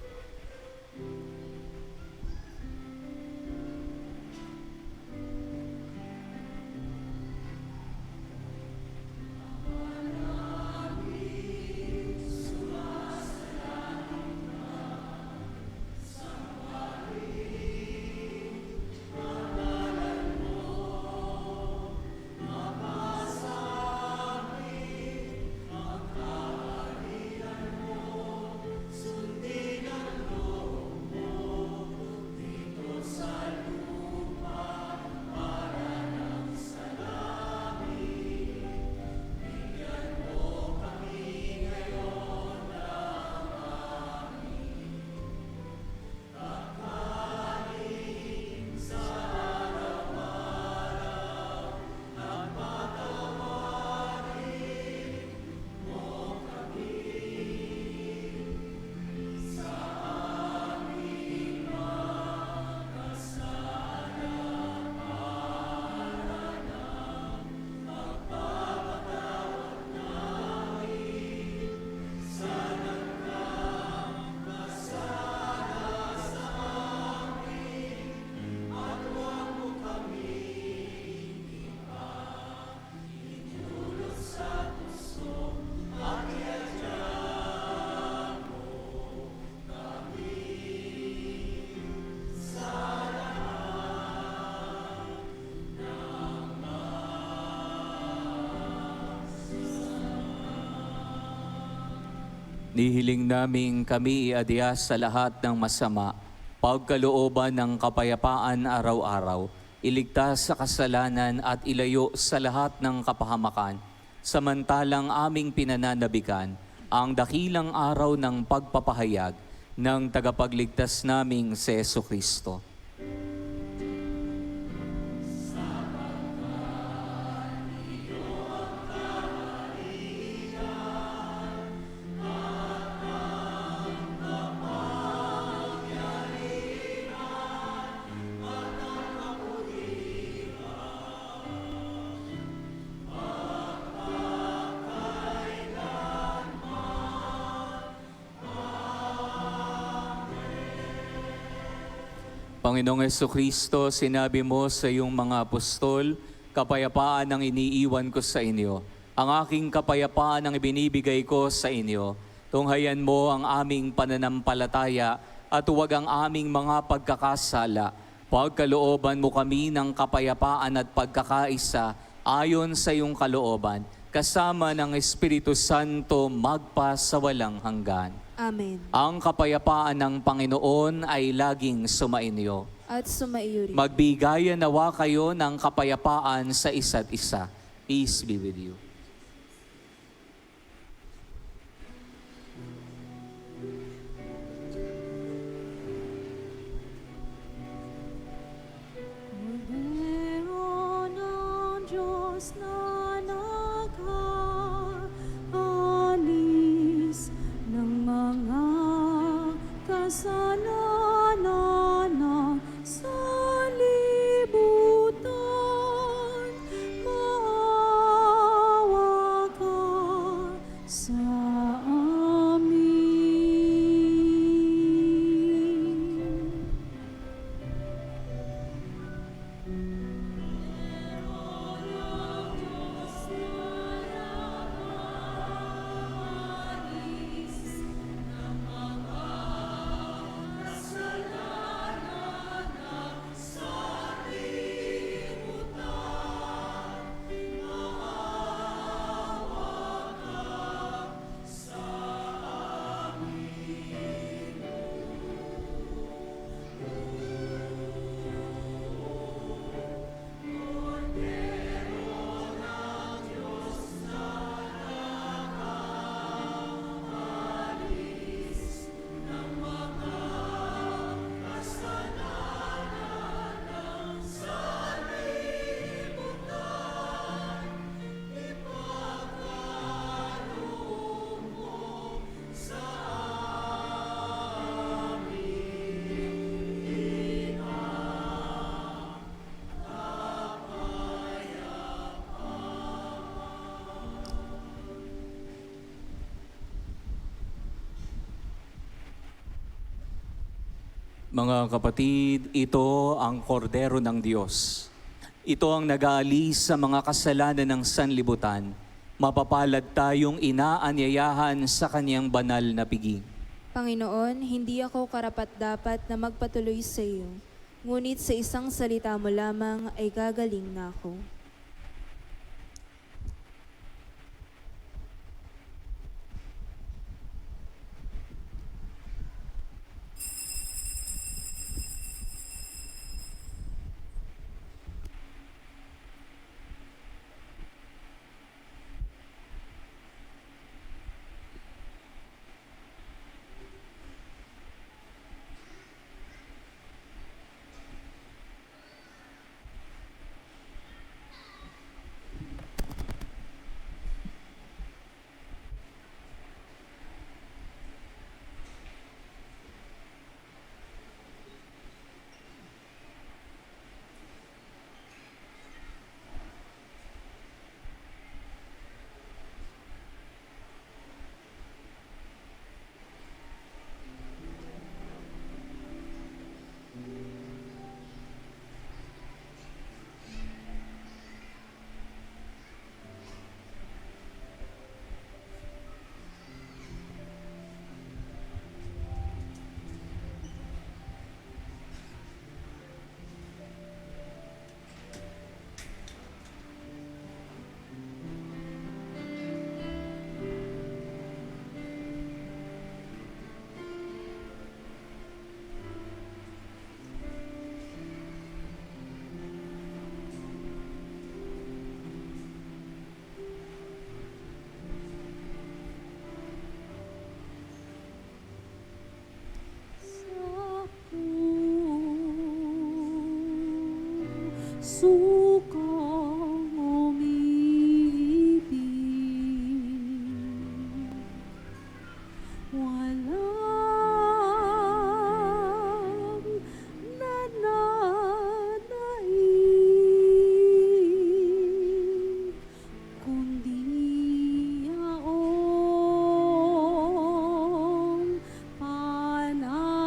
[SPEAKER 2] Nihiling naming kami iadya sa lahat ng masama, pagkalooban ng kapayapaan araw-araw, iligtas sa kasalanan at ilayo sa lahat ng kapahamakan, samantalang aming pinananabikan ang dakilang araw ng pagpapahayag ng tagapagligtas naming si Jesu Kristo. Panginoong Jesucristo, sinabi mo sa iyong mga apostol, kapayapaan ang iniiwan ko sa inyo. Ang aking kapayapaan ang ibinibigay ko sa inyo. Tunghayan mo ang aming pananampalataya at huwag ang aming mga pagkakasala. Pagkalooban mo kami ng kapayapaan at pagkakaisa ayon sa iyong kalooban, kasama ng Espiritu Santo magpa sa walang hanggan.
[SPEAKER 1] Amen.
[SPEAKER 2] Ang kapayapaan ng Panginoon ay laging sumainyo.
[SPEAKER 1] At sumaiyo rin.
[SPEAKER 2] Magbigayan nawa kayo ng kapayapaan sa isa't isa. Peace be with you. Mga kapatid, ito ang kordero ng Diyos. Ito ang nag-aalis sa mga kasalanan ng sanlibutan. Mapapalad tayong inaanyayahan sa kanyang banal na piging.
[SPEAKER 1] Panginoon, hindi ako karapat-dapat na magpatuloy sa iyo, ngunit sa isang salita mo lamang ay gagaling na ako.
[SPEAKER 5] Sukang umibig, walang nananaig, kundi yaong pananalig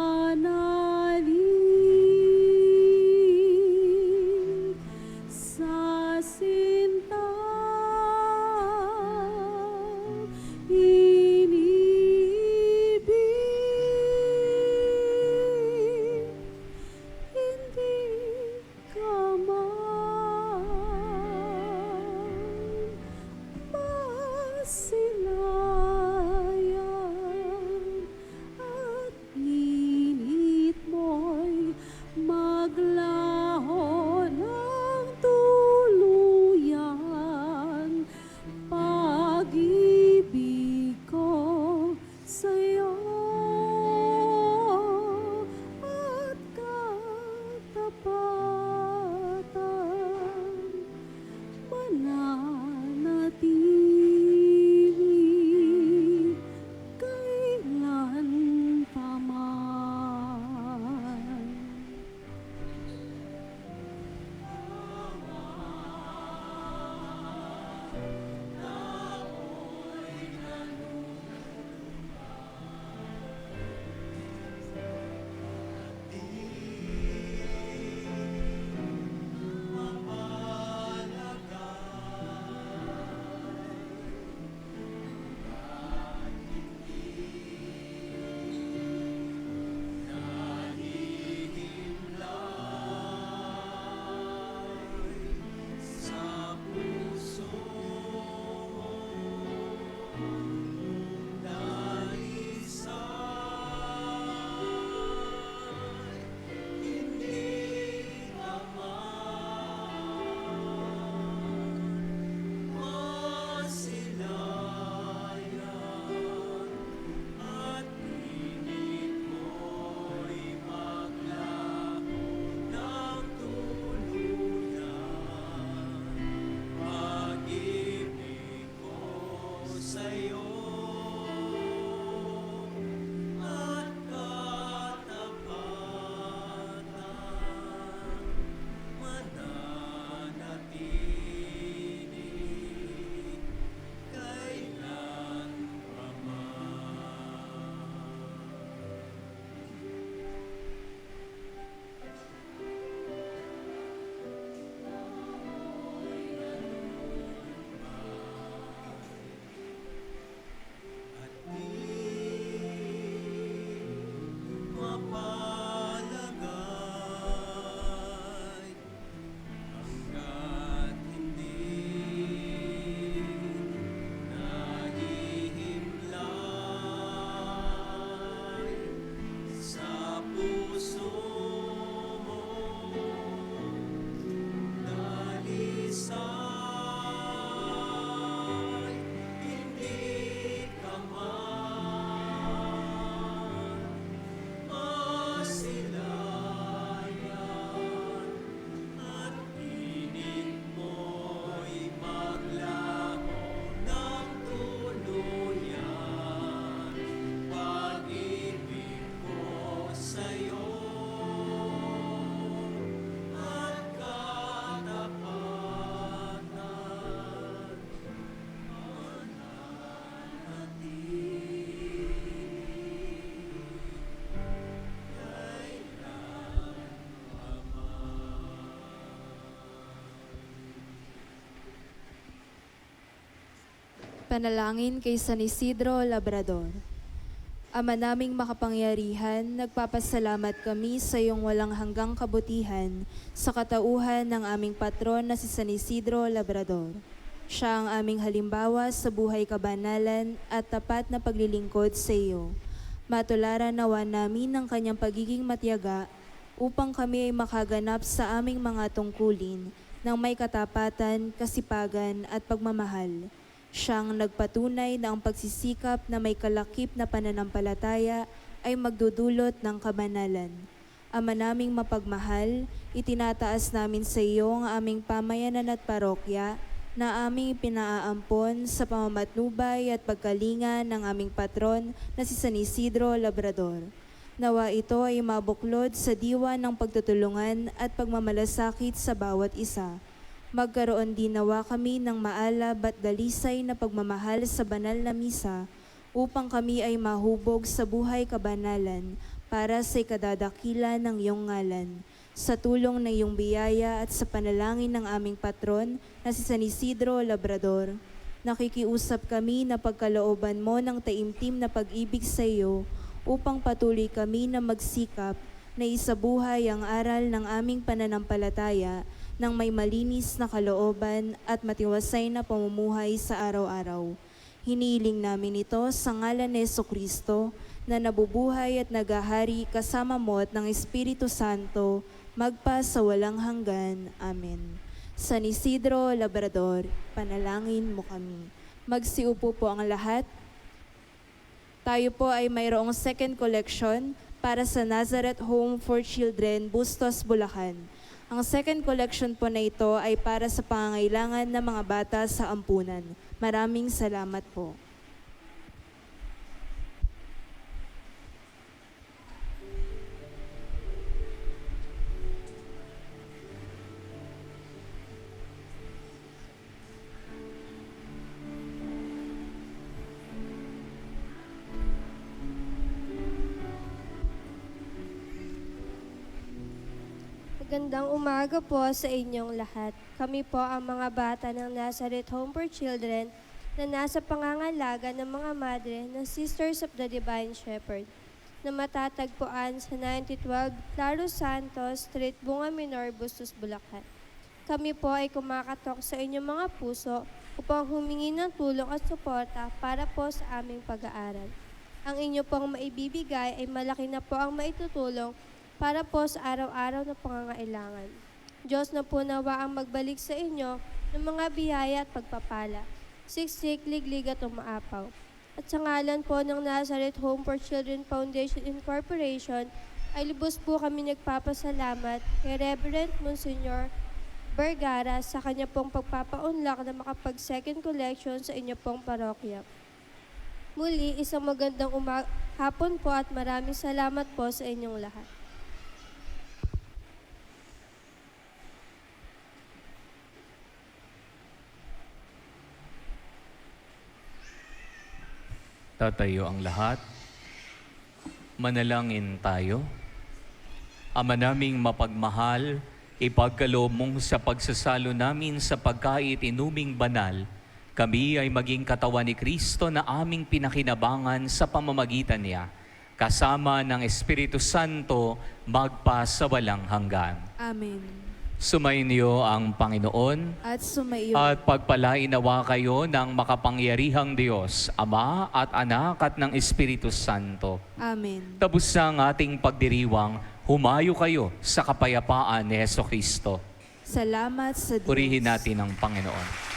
[SPEAKER 1] Panalangin kay San Isidro Labrador. Ama naming makapangyarihan, nagpapasalamat kami sa iyong walang hanggang kabutihan sa katauhan ng aming patron na si San Isidro Labrador. Siya ang aming halimbawa sa buhay kabanalan at tapat na paglilingkod sa iyo. Matularan nawa namin ng kanyang pagiging matiyaga upang kami ay makaganap sa aming mga tungkulin ng may katapatan, kasipagan at pagmamahal. Siyang nagpatunay na ang pagsisikap na may kalakip na pananampalataya ay magdudulot ng kabanalan. Ama naming mapagmahal, itinataas namin sa iyo ang aming pamayanan at parokya na aming pinaaampon sa pamamatnubay at pagkalinga ng aming patron na si San Isidro Labrador. Nawa ito ay mabuklod sa diwa ng pagtutulungan at pagmamalasakit sa bawat isa. Magkaroon din nawa kami ng maalab at dalisay na pagmamahal sa banal na misa upang kami ay mahubog sa buhay kabanalan para sa ikadadakila ng iyong ngalan. Sa tulong ng iyong biyaya at sa panalangin ng aming patron na si San Isidro Labrador, nakikiusap kami na pagkalooban mo ng taimtim na pag-ibig sa iyo upang patuloy kami na magsikap na isabuhay ang aral ng aming pananampalataya ng may malinis na kalooban at matiwasay na pamumuhay sa araw-araw. Hiniling namin ito sa ngalan ni Jesucristo na nabubuhay at nagahari kasama mo at ng Espiritu Santo magpa sa walang hanggan. Amen. San Isidro Labrador, panalangin mo kami. Magsiupo po ang lahat. Tayo po ay mayroong second collection para sa Nazareth Home for Children, Bustos, Bulacan. Ang second collection po na ito ay para sa pangangailangan ng mga bata sa ampunan. Maraming salamat po.
[SPEAKER 9] Magandang umaga po sa inyong lahat. Kami po ang mga bata ng Nazareth Home for Children na nasa pangangalaga ng mga madre ng Sisters of the Divine Shepherd na matatagpuan sa 9012 Claro Santos Street, Bunga Minor, Bustos, Bulacan. Kami po ay kumakatok sa inyong mga puso upang humingi ng tulong at suporta para po sa aming pag-aaral. Ang inyo pong maibibigay ay malaki na po ang maitutulong para po sa araw-araw na pangangailangan. Diyos na po nawa ang magbalik sa inyo ng mga biyaya at pagpapala, siksik, liglig at umaapaw. At sa ngalan po ng Nazareth Home for Children Foundation Incorporation, ay lubos po kami nagpapasalamat kay Reverend Monsignor Vergara sa kanya pong pagpapaunlak na makapag-second collection sa inyo pong parokya. Muli, isang magandang hapon po at maraming salamat po sa inyong lahat.
[SPEAKER 2] Tatayo ang lahat. Manalangin tayo. Ama naming mapagmahal, ipagkaloob mong sa pagsasalo namin sa pagkait inuming banal, kami ay maging katawan ni Kristo na aming pinakinabangan sa pamamagitan niya, kasama ng Espiritu Santo magpa sa walang hanggan.
[SPEAKER 1] Amen.
[SPEAKER 2] Sumainyo ang Panginoon
[SPEAKER 1] At sumaiyo.
[SPEAKER 2] at pagpalain nawa kayo ng makapangyarihang Diyos, Ama at Anak at ng Espiritu Santo.
[SPEAKER 1] Amen.
[SPEAKER 2] Tapos ang ating pagdiriwang, humayo kayo sa kapayapaan ni Jesucristo.
[SPEAKER 1] Salamat sa Diyos.
[SPEAKER 2] Purihin natin ang Panginoon.